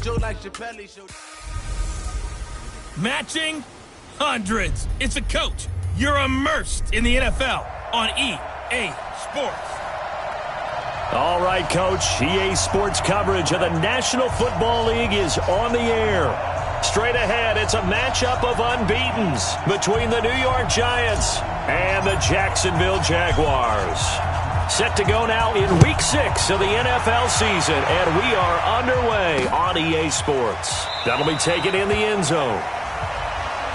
joke like Chappelle show. Matching hundreds. It's a coach. You're immersed in the NFL on EA Sports. All right, Coach. EA Sports coverage of the National Football League is on the air. Straight ahead, it's a matchup of unbeatens between the New York Giants and the Jacksonville Jaguars. Set to go now in Week 6 of the NFL season, and we are underway on EA Sports. That'll be taken in the end zone.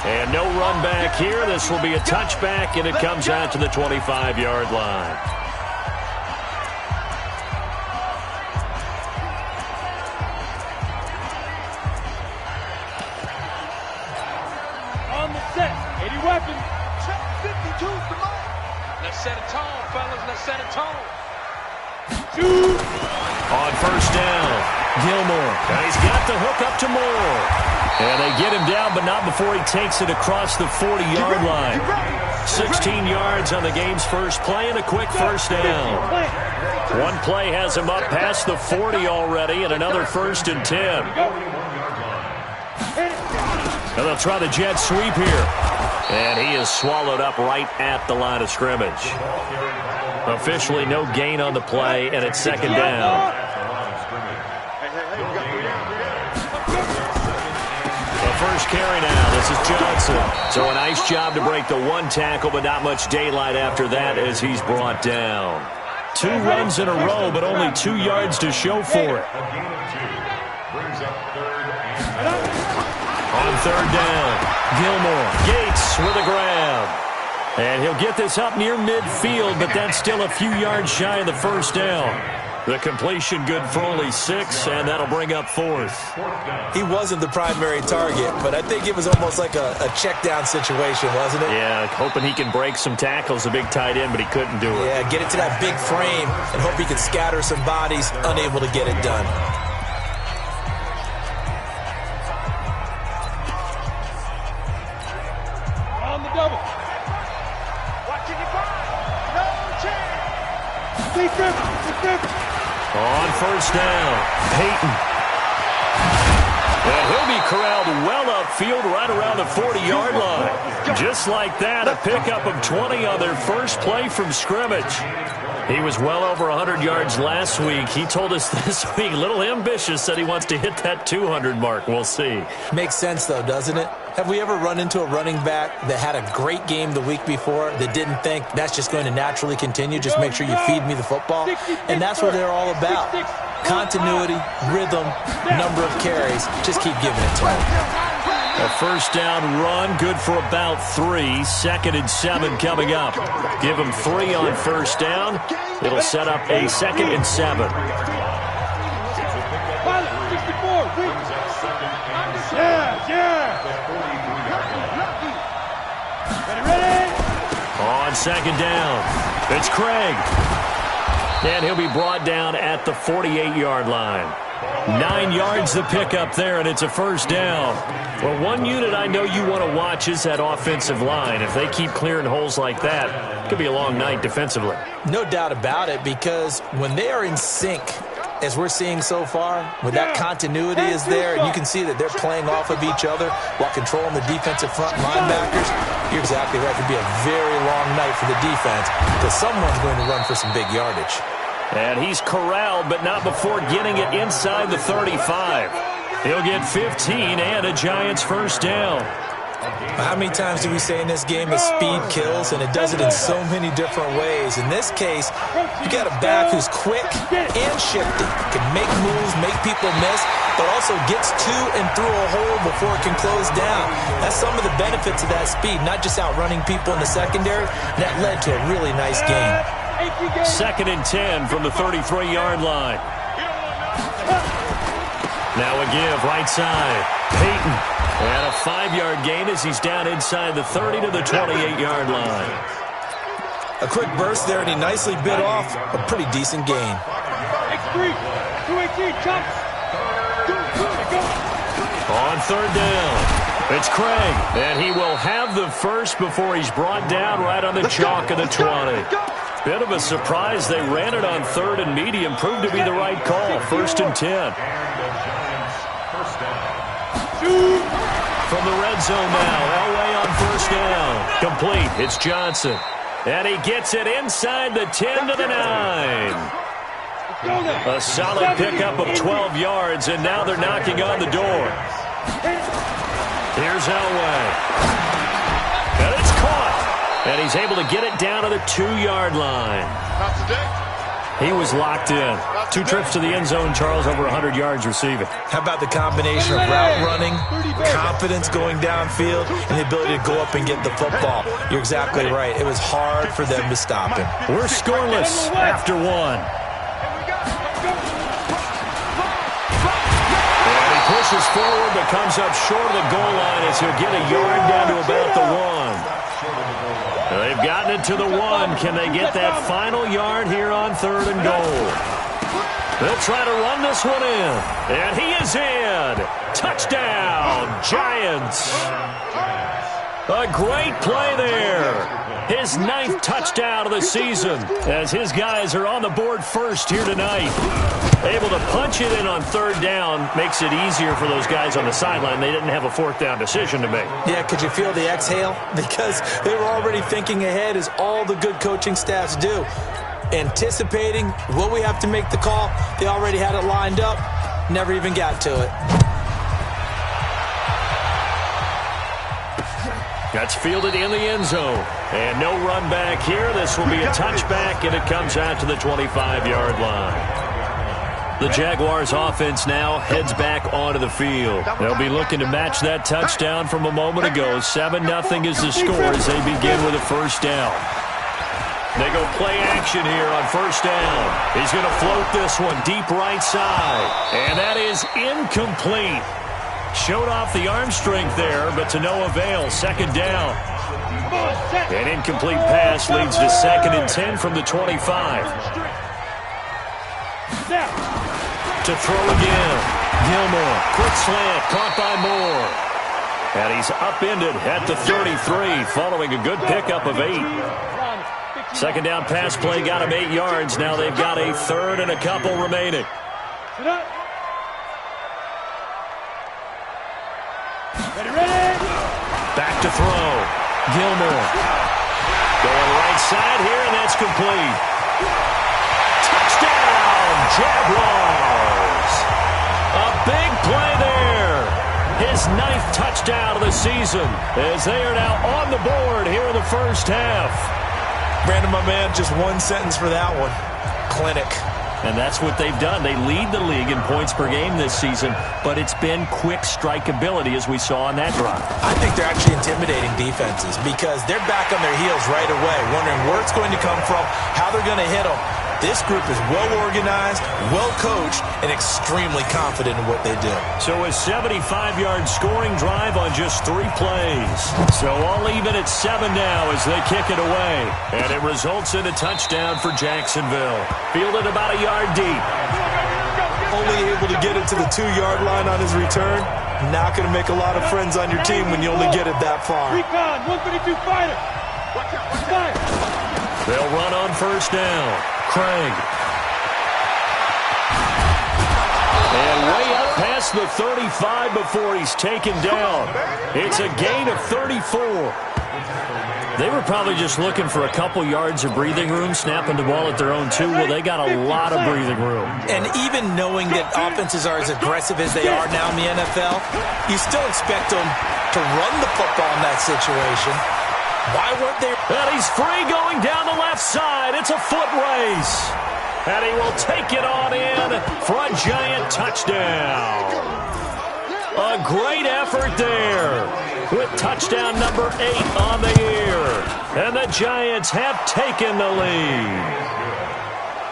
And no run back here. This will be a touchback, and it comes out to the 25-yard line. On the set, 80 weapons. Check 52, come on. Let's set a tone, fellas. Let's set a tone. Shoot. On first down, Gilmore. And he's got the hook up to Moore. And they get him down, but not before he takes it across the 40-yard line. 16 yards on the game's first play and a quick first down. One play has him up past the 40 already, and another 1st and 10. And they'll try the jet sweep here. And he is swallowed up right at the line of scrimmage. Officially no gain on the play, and it's 2nd down. First carry now. This is Johnson. So a nice job to break the one tackle, but not much daylight after that as he's brought down. 2 runs in a row, but only 2 yards to show for it. On 3rd down, Gilmore. Gates with a grab. And he'll get this up near midfield, but that's still a few yards shy of the first down. The completion good for only 6, and that'll bring up 4th. He wasn't the primary target, but I think it was almost like a check down situation, wasn't it? Yeah, hoping he can break some tackles, a big tight end, but he couldn't do it. Yeah, get it to that big frame and hope he can scatter some bodies, unable to get it done. On the double. Watching you find. No chance. Defense. On first down, Peyton. And he'll be corralled well upfield right around the 40-yard line. Just like that, a pickup of 20 on their first play from scrimmage. He was well over 100 yards last week. He told us this week, a little ambitious, said he wants to hit that 200 mark. We'll see. Makes sense, though, doesn't it? Have we ever run into a running back that had a great game the week before that didn't think that's just going to naturally continue? Just make sure you feed me the football. And that's what they're all about. Continuity, rhythm, number of carries. Just keep giving it to him. A first down run, good for about 3. 2nd and 7 coming up. Give him 3 on first down. It'll set up a 2nd and 7. On 2nd down, it's Craig. And he'll be brought down at the 48-yard line. 9 yards the pickup there, and it's a first down. Well, one unit I know you want to watch is that offensive line. If they keep clearing holes like that, it could be a long night defensively. No doubt about it, because when they are in sync, as we're seeing so far, when that continuity is there, and you can see that they're playing off of each other while controlling the defensive front linebackers, you're exactly right. It could be a very long night for the defense because someone's going to run for some big yardage. And he's corralled, but not before getting it inside the 35. He'll get 15 and a Giants first down. How many times do we say in this game that speed kills, and it does it in so many different ways? In this case, you got a back who's quick and shifty, can make moves, make people miss, but also gets to and through a hole before it can close down. That's some of the benefits of that speed, not just outrunning people in the secondary. That led to a really nice game. 2nd and 10 from the 33-yard line. Now a give right side. Peyton. And a 5-yard gain as he's down inside the 30 to the 28-yard line. A quick burst there, and he nicely bit off a pretty decent gain. X3, 218, jump. On 3rd down, it's Craig. And he will have the first before he's brought down right on the chalk of the 20. Bit of a surprise. They ran it on 3rd and medium. Proved to be the right call. 1st and 10. From the red zone now, Elway on first down. Complete, it's Johnson. And he gets it inside the 10 to the 9. A solid pickup of 12 yards, and now they're knocking on the door. Here's Elway. And it's caught. And he's able to get it down to the 2-yard line. He was locked in. 2 trips to the end zone, Charles, over 100 yards receiving. How about the combination of route running, confidence going downfield, and the ability to go up and get the football? You're exactly right. It was hard for them to stop him. We're scoreless after 1. And he pushes forward but comes up short of the goal line as he'll get a yard down to about the 1. They've gotten it to the 1. Can they get that final yard here on 3rd and goal? They'll try to run this one in. And he is in. Touchdown, Giants. A great play there. His 9th touchdown of the season as his guys are on the board first here tonight. Able to punch it in on 3rd down makes it easier for those guys on the sideline. They didn't have a 4th down decision to make. Yeah, could you feel the exhale? Because they were already thinking ahead, as all the good coaching staffs do. Anticipating, will we have to make the call? They already had it lined up. Never even got to it. That's fielded in the end zone. And no run back here. This will be a touchback, and it comes out to the 25-yard line. The Jaguars offense now heads back onto the field. They'll be looking to match that touchdown from a moment ago. 7-0 is the score as they begin with a first down. They go play action here on first down. He's going to float this one deep right side. And that is incomplete. Showed off the arm strength there, but to no avail. 2nd down. An incomplete pass leads to 2nd and 10 from the 25. To throw again. Gilmore. Quick slant. Caught by Moore. And he's upended at the 33 following a good pickup of 8. 2nd down pass play got him 8 yards. Now they've got a 3rd and a couple remaining. Back to throw. Gilmore. Going right side here, and that's complete. Touchdown, Jaguars. A big play there. His 9th touchdown of the season as they are now on the board here in the first half. Brandon, my man, just one sentence for that one. Clinic. And that's what they've done. They lead the league in points per game this season, but it's been quick strikeability as we saw on that drive. I think they're actually intimidating defenses because they're back on their heels right away, wondering where it's going to come from, how they're going to hit them. This group is well-organized, well-coached, and extremely confident in what they do. So a 75-yard scoring drive on just 3 plays. So all even at 7 now as they kick it away. And it results in a touchdown for Jacksonville. Fielded about a yard deep. Only able to get it to the 2-yard line on his return. Not going to make a lot of friends on your team when you only get it that far. Recon, 152 fighter. They'll run on first down. Craig. And way up past the 35 before he's taken down. It's a gain of 34. They were probably just looking for a couple yards of breathing room, snapping the ball at their own 2. Well, they got a lot of breathing room. And even knowing that offenses are as aggressive as they are now in the NFL, you still expect them to run the football in that situation. Why weren't they? And he's free going down the left side. It's a foot race. And he will take it on in for a Giant touchdown. A great effort there with touchdown number 8 on the year. And the Giants have taken the lead.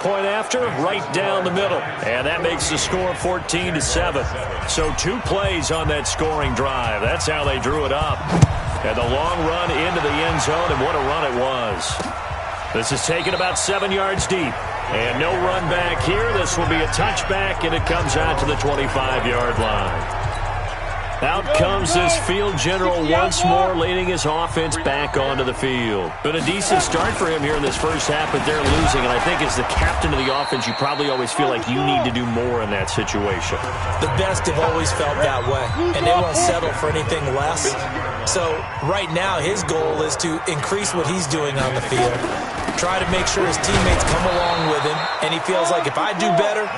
Point after, right down the middle. And that makes the score 14-7. So 2 plays on that scoring drive. That's how they drew it up. And the long run into the end zone, and what a run it was. This is taken about 7 yards deep. And no run back here. This will be a touchback, and it comes out to the 25-yard line. Out comes this field general once more, leading his offense back onto the field. Been a decent start for him here in this first half, but they're losing. And I think as the captain of the offense, you probably always feel like you need to do more in that situation. The best have always felt that way, and they won't settle for anything less. So right now, his goal is to increase what he's doing on the field, try to make sure his teammates come along with him, and he feels like if I do better,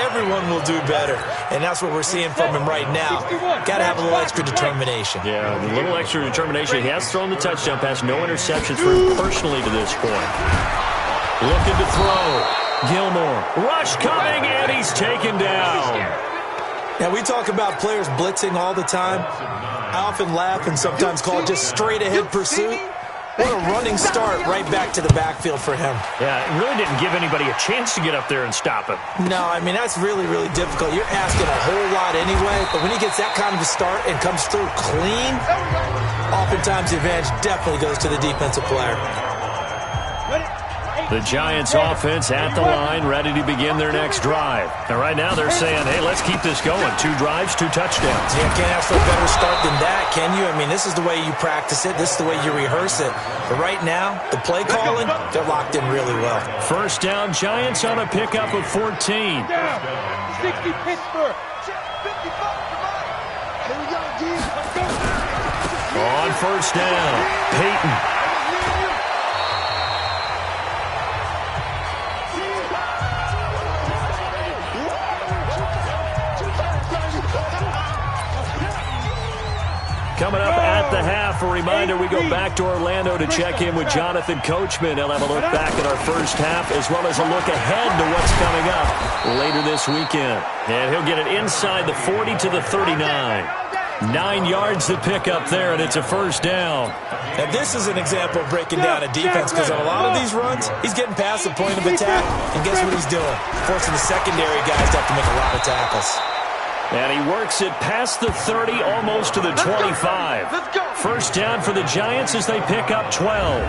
everyone will do better. And that's what we're seeing from him right now. Got to have a little extra determination. Yeah, a little extra determination. He has thrown the touchdown pass. No interceptions for him personally to this point. Looking to throw. Gilmore. Rush coming, and he's taken down. Now, we talk about players blitzing all the time. I often laugh and sometimes call it just straight-ahead pursuit. What a running start right back to the backfield for him. Yeah, it really didn't give anybody a chance to get up there and stop him. No, I mean, that's really, really difficult. You're asking a whole lot anyway, but when he gets that kind of a start and comes through clean, oftentimes the advantage definitely goes to the defensive player. The Giants offense at the line, ready to begin their next drive. And right now they're saying, hey, let's keep this going. 2 drives, 2 touchdowns. Yeah, can't ask for a better start than that, can you? I mean, this is the way you practice it. This is the way you rehearse it. But right now, the play calling, they're locked in really well. First down, Giants on a pickup of 14. 60 Pittsburgh. 55 Here we go, G. Let's go. On first down, Peyton. Coming up at the half, a reminder, we go back to Orlando to check in with Jonathan Coachman. He'll have a look back at our first half as well as a look ahead to what's coming up later this weekend. And he'll get it inside the 40 to the 39. 9 yards to pick up there, and it's a first down. Now, this is an example of breaking down a defense because on a lot of these runs, he's getting past the point of attack, and guess what he's doing? Forcing the secondary guys to have to make a lot of tackles. And he works it past the 30, almost to the 25. First down for the Giants as they pick up 12.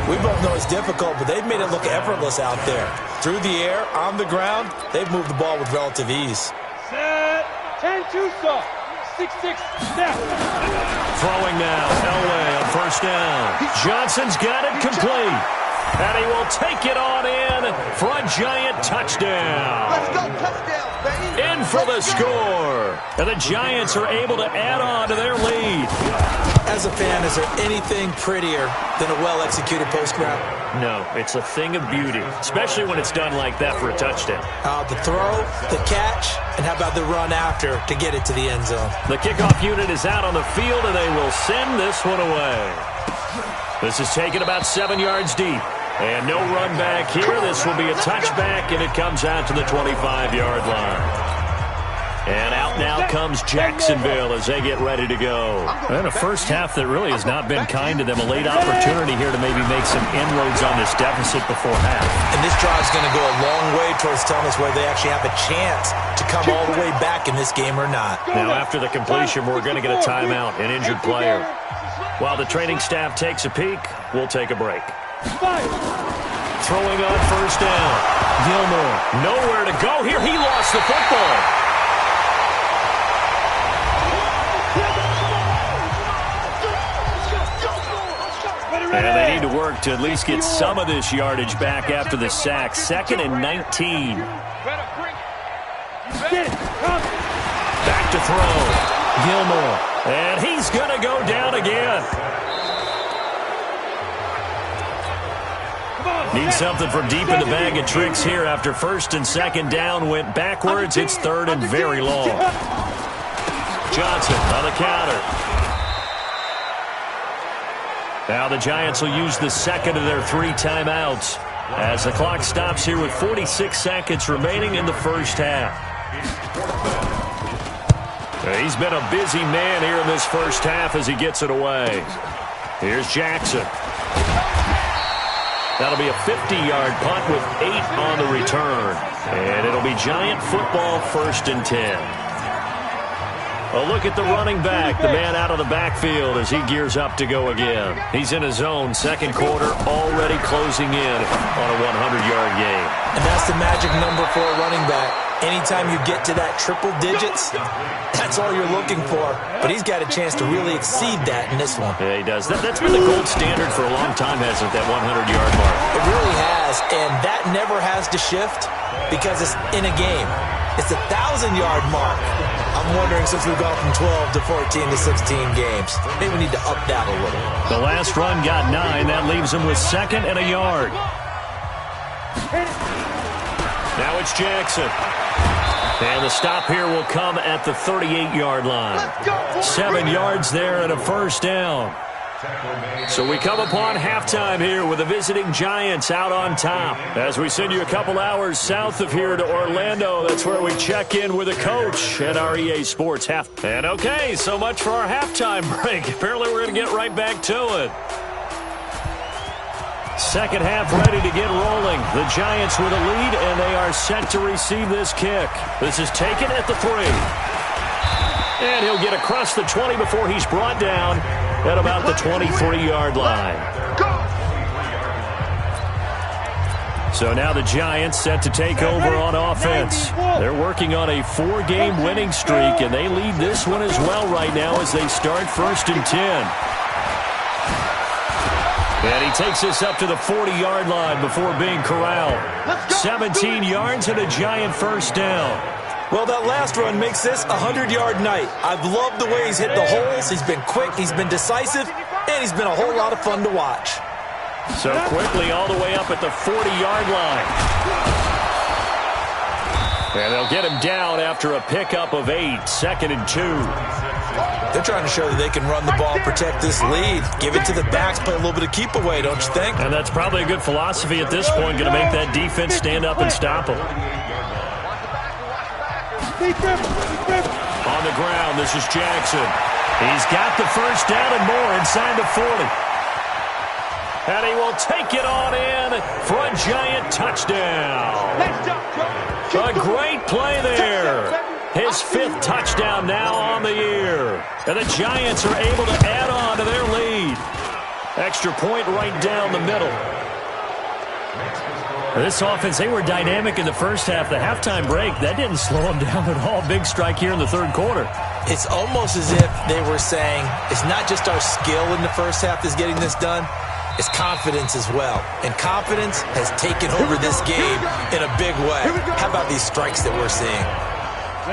We both know it's difficult, but they've made it look effortless out there. Through the air, on the ground, they've moved the ball with relative ease. Set. 10-2 soft. 6-6 snap. Throwing now, Elway on first down. Johnson's got it complete. And he will take it on in for a Giant touchdown. Let's go, touchdown, baby. In for the score. And the Giants are able to add on to their lead. As a fan, is there anything prettier than a well-executed post route? No, it's a thing of beauty, especially when it's done like that for a touchdown. The throw, the catch, and how about the run after to get it to the end zone? The kickoff unit is out on the field, and they will send this one away. This is taken about 7 yards deep. And no run back here. This will be a touchback, and it comes out to the 25-yard line. And out now comes Jacksonville as they get ready to go. And a first half that really has not been kind to them. A late opportunity here to maybe make some inroads on this deficit before half. And this drive's going to go a long way towards telling us whether they actually have a chance to come all the way back in this game or not. Now, after the completion, we're going to get a timeout, an injured player. While the training staff takes a peek, we'll take a break. Throwing on first down. Gilmore, nowhere to go here. He lost the football. And they need to work to at least get some of this yardage back after the sack. 2nd and 19. Back to throw. Gilmore. And he's going to go down again. Need something from deep in the bag of tricks here after 1st and 2nd down went backwards. It's 3rd and very long. Johnson on the counter. Now the Giants will use the 2nd of their 3 timeouts as the clock stops here with 46 seconds remaining in the first half. He's been a busy man here in this first half as he gets it away. Here's Jackson. That'll be a 50-yard punt with 8 on the return. And it'll be Giant football 1st and 10. A look at the running back, the man out of the backfield as he gears up to go again. He's in his own 2nd quarter, already closing in on a 100-yard game. And that's the magic number for a running back. Anytime you get to that triple digits, that's all you're looking for. But he's got a chance to really exceed that in this one. Yeah, he does. That's been the gold standard for a long time, hasn't it, that 100-yard mark? It really has, and that never has to shift because it's in a game. It's a 1,000-yard mark. I'm wondering, since we've gone from 12 to 14 to 16 games, maybe we need to up that a little. The last run got 9. That leaves him with 2nd and a yard. Now it's Jackson. And the stop here will come at the 38-yard line. 7 yards there and a first down. So we come upon halftime here with the visiting Giants out on top. As we send you a couple hours south of here to Orlando, that's where we check in with the coach at our EA Sports half. And okay, so much for our halftime break. Apparently we're going to get right back to it. Second half ready to get rolling. The Giants with a lead, and they are set to receive this kick. This is taken at the 3. And he'll get across the 20 before he's brought down at about the 23-yard line. So now the Giants set to take over on offense. They're working on a 4-game winning streak, and they lead this one as well right now as they start 1st and 10. And he takes us up to the 40-yard line before being corralled. 17 yards and a Giant first down. Well, that last run makes this a 100-yard night. I've loved the way he's hit the holes. He's been quick, he's been decisive, and he's been a whole lot of fun to watch. So quickly all the way up at the 40-yard line. And they'll get him down after a pickup of 8, 2nd and 2. They're trying to show that they can run the ball, protect this lead, give it to the backs, play a little bit of keep away, don't you think? And that's probably a good philosophy at this point, going to make that defense stand up and stop them. On the ground, this is Jackson. He's got the first down and more inside the 40. And he will take it on in for a Giant touchdown. A great play there. His 5th touchdown now on the year. And the Giants are able to add on to their lead. Extra point right down the middle. This offense, they were dynamic in the first half. The halftime break, that didn't slow them down at all. Big strike here in the 3rd quarter. It's almost as if they were saying, it's not just our skill in the first half that's getting this done. It's confidence as well. And confidence has taken over this game in a big way. How about these strikes that we're seeing?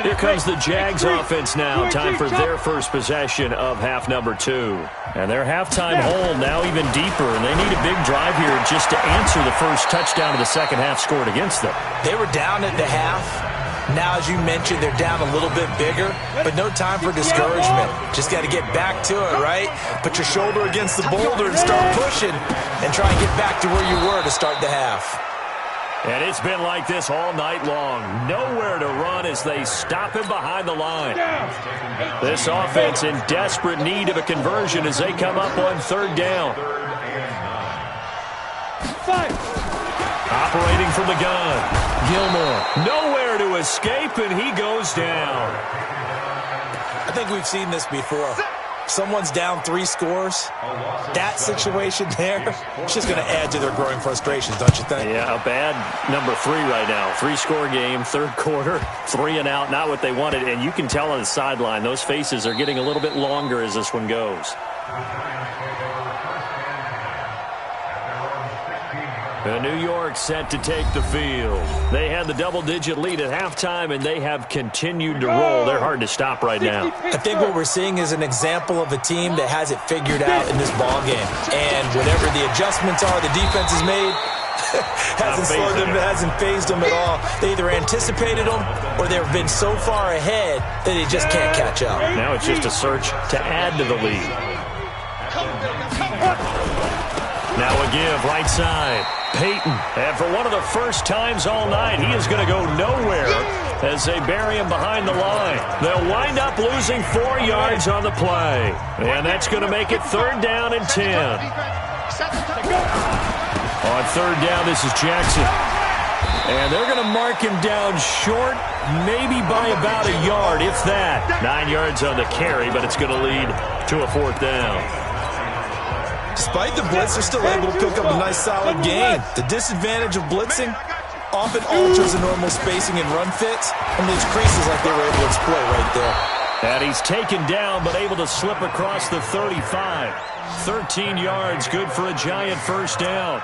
Here comes the Jags offense now. Time for their first possession of half number 2. And their halftime hole now even deeper, and they need a big drive here just to answer the first touchdown of the second half scored against them. They were down at the half. Now, as you mentioned, they're down a little bit bigger, but no time for discouragement. Just got to get back to it, right? Put your shoulder against the boulder and start pushing and try and get back to where you were to start the half. And it's been like this all night long. Nowhere to run as they stop him behind the line. This offense in desperate need of a conversion as they come up on 3rd down. Operating from the gun. Gilmore. Nowhere to escape, and he goes down. I think we've seen this before. Someone's down 3 scores. That situation there, it's just going to add to their growing frustrations, don't you think? Yeah, a bad number 3 right now. 3-score game, 3rd quarter, 3 and out, not what they wanted. And you can tell on the sideline, those faces are getting a little bit longer as this one goes. New York set to take the field. They had the double-digit lead at halftime, and they have continued to roll. They're hard to stop right now. I think what we're seeing is an example of a team that has it figured out in this ballgame. And whatever the adjustments are the defense has made, hasn't slowed them, hasn't phased them at all. They either anticipated them or they've been so far ahead that they just can't catch up. Now it's just a search to add to the lead. Now a give, right side. Peyton, and for one of the first times all night, he is going to go nowhere as they bury him behind the line. They'll wind up losing 4 yards on the play, and that's going to make it 3rd down and 10. On 3rd down, this is Jackson, and they're going to mark him down short, maybe by about a yard, if that. 9 yards on the carry, but it's going to lead to a 4th down. Despite the blitz, they're still able to pick up a nice solid gain. The disadvantage of blitzing, often alters the normal spacing and run fits, and those creases like they were able to exploit right there. And he's taken down, but able to slip across the 35. 13 yards, good for a Giant first down.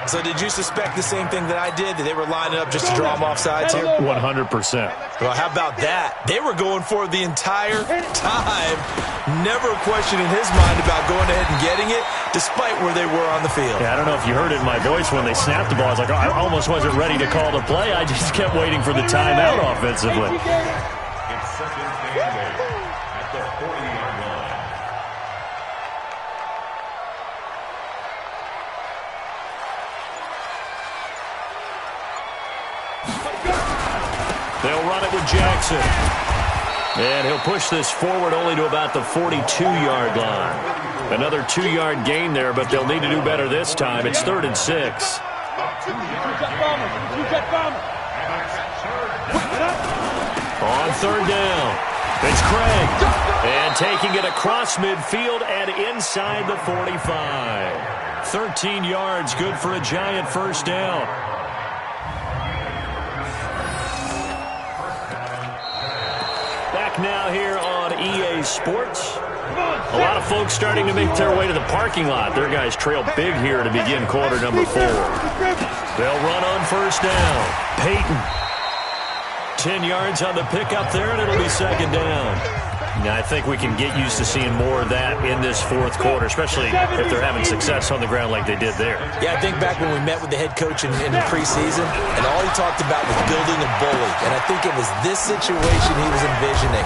So did you suspect the same thing that I did, that they were lining up just to draw them off sides here? 100%. Well, how about that? They were going for it the entire time. Never a question in his mind about going ahead and getting it, despite where they were on the field. Yeah, I don't know if you heard it in my voice when they snapped the ball. I was like, oh, I almost wasn't ready to call the play. I just kept waiting for the timeout offensively. It's second and 8 at the 40-yard line. They'll run it with Jackson. And he'll push this forward only to about the 42-yard line. Another 2-yard gain there, but they'll need to do better this time. It's 3rd and 6. On 3rd down, it's Craig. And taking it across midfield and inside the 45. 13 yards, good for a Giant first down. Back now here on EA Sports. A lot of folks starting to make their way to the parking lot. Their guys trail big here to begin quarter number 4. They'll run on first down. Peyton. 10 yards on the pickup there, and it'll be 2nd down. Now, I think we can get used to seeing more of that in this 4th quarter, especially if they're having success on the ground like they did there. Yeah, I think back when we met with the head coach in the preseason, and all he talked about was building a bully. And I think it was this situation he was envisioning.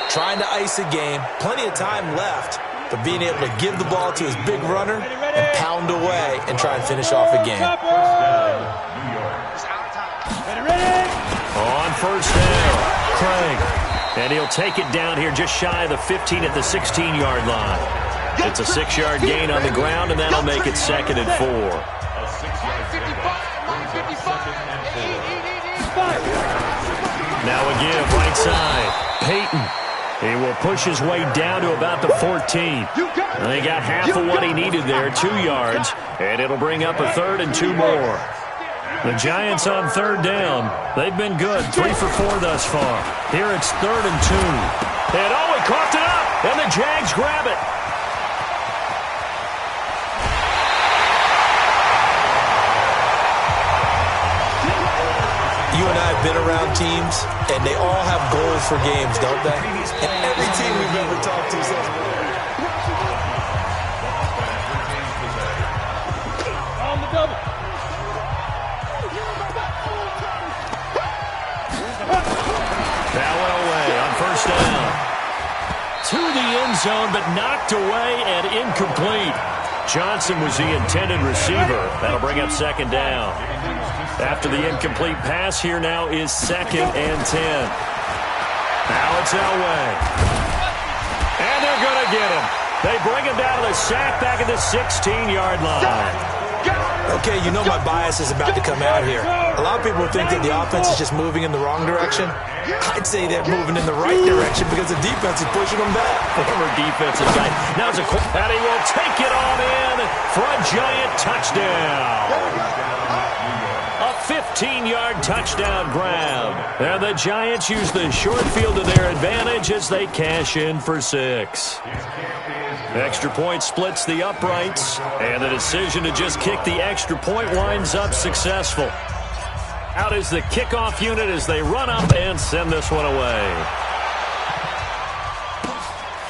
Trying to ice a game, plenty of time left, but being able to give the ball to his big runner and pound away and try and finish off a game. On first down, Craig. And he'll take it down here just shy of the 15 at the 16-yard line. It's a 6-yard gain on the ground, and that'll make it 2nd and 4. Now a give, right side. Peyton. He will push his way down to about the 14. And he got half of what he needed there, 2 yards. And it'll bring up a 3rd and 2 more. The Giants on 3rd down. They've been good, 3 for 4 thus far. Here it's 3rd and 2. And oh, he coughed it up, and the Jags grab it. You and I have been around teams, and they all have goals for games, don't they? And every team we've ever talked to says, on the double. Bowell away on first down. To the end zone, but knocked away and incomplete. Johnson was the intended receiver. That'll bring up 2nd down. After the incomplete pass, here now is 2nd and 10. Now it's Elway. And they're going to get him. They bring him down to the sack back at the 16-yard line. okay, you know my bias is about to come out here. A lot of people think that the offense is just moving in the wrong direction. I'd say they're moving in the right direction because the defense is pushing them back. Former defensive guy. Now it's a and he will take it on in for a Giant touchdown. A 15-yard touchdown grab. And the Giants use the short field to their advantage as they cash in for 6. Extra point splits the uprights, and the decision to just kick the extra point winds up successful. Out is the kickoff unit as they run up and send this one away.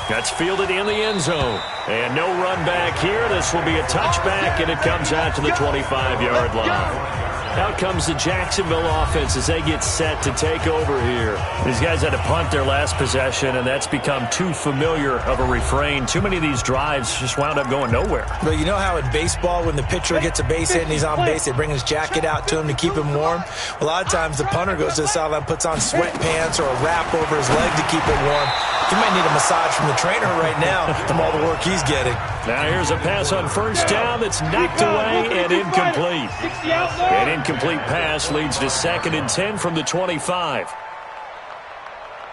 That's fielded in the end zone. And no run back here. This will be a touchback, and it comes out to the 25-yard line. Out comes the Jacksonville offense as they get set to take over here. These guys had to punt their last possession, and that's become too familiar of a refrain. Too many of these drives just wound up going nowhere. Well, you know how in baseball when the pitcher gets a base hit and he's on base, they bring his jacket out to him to keep him warm? A lot of times the punter goes to the sideline, puts on sweatpants or a wrap over his leg to keep it warm. He might need a massage from the trainer right now from all the work he's getting. Now here's a pass on first down that's knocked away and incomplete. An incomplete pass leads to 2nd and 10 from the 25.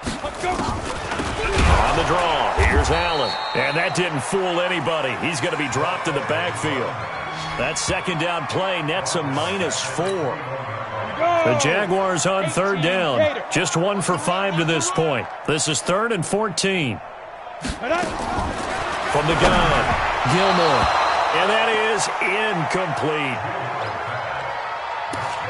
On the draw, here's Allen. And that didn't fool anybody. He's going to be dropped in the backfield. That second down play nets a -4. The Jaguars on third down. Just 1 for 5 to this point. This is 3rd and 14. From the gun, Gilmore. And that is incomplete.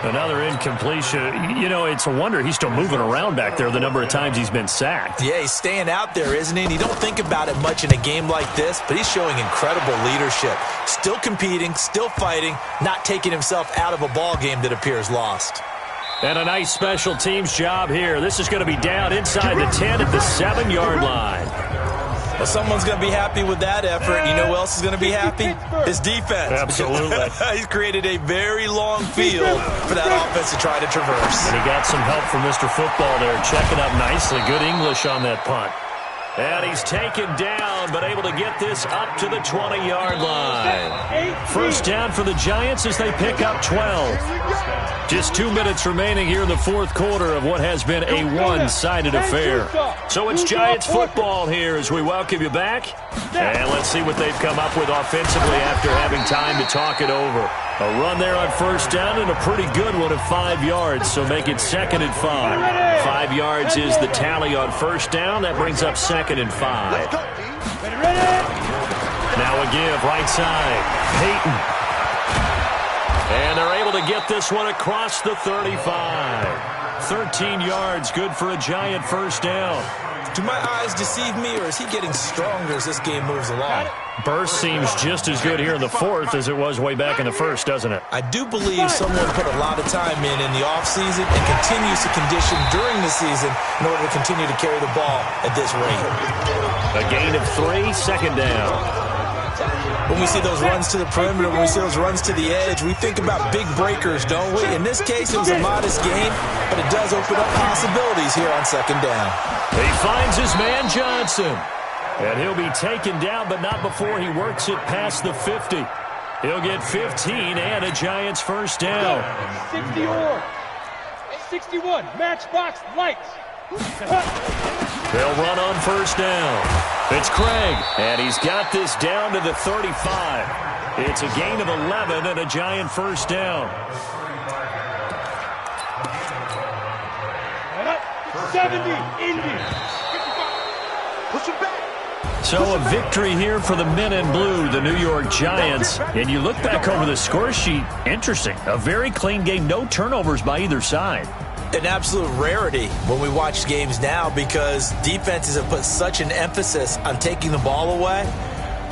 Another incompletion. You know, it's a wonder he's still moving around back there the number of times he's been sacked. Yeah, he's staying out there, isn't he? And you don't think about it much in a game like this, but he's showing incredible leadership. Still competing, still fighting, not taking himself out of a ball game that appears lost. And a nice special teams job here. This is going to be down inside the 10 at the 7-yard line. Well, someone's going to be happy with that effort. You know who else is going to be happy? His defense. Absolutely. He's created a very long field for that offense to try to traverse. And he got some help from Mr. Football there, checking up nicely. Good English on that punt. And he's taken down, but able to get this up to the 20-yard line. First down for the Giants as they pick up 12. Just 2 minutes remaining here in the fourth quarter of what has been a one-sided affair. So it's Giants football here as we welcome you back. And let's see what they've come up with offensively after having time to talk it over. A run there on first down and a pretty good one of 5 yards, so make it 2nd and 5. 5 yards is the tally on first down. That brings up 2nd and 5. Now a give, right side. Peyton. And they're able to get this one across the 35. 13 yards, good for a Giant first down. Do my eyes deceive me, or is he getting stronger as this game moves along? Burst seems just as good here in the fourth as it was way back in the first, doesn't it? I do believe someone put a lot of time in the offseason and continues to condition during the season in order to continue to carry the ball at this rate. A gain of 3, 2nd down. When we see those runs to the perimeter, when we see those runs to the edge, we think about big breakers, don't we? In this case, it was a modest gain, but it does open up possibilities here on 2nd down. He finds his man Johnson. And he'll be taken down, but not before he works it past the 50. He'll get 15 and a Giants first down. 60 or 61, matchbox lights. They'll run on first down. It's Craig, and he's got this down to the 35. It's a gain of 11 and a Giant first down. 70, Indy. Push it back. So a victory here for the men in blue, the New York Giants. And you look back over the score sheet, interesting. A very clean game, no turnovers by either side. An absolute rarity when we watch games now because defenses have put such an emphasis on taking the ball away.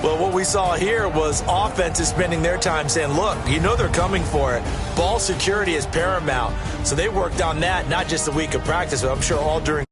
Well, what we saw here was offenses spending their time saying, look, you know they're coming for it. Ball security is paramount. So they worked on that, not just the week of practice, but I'm sure all during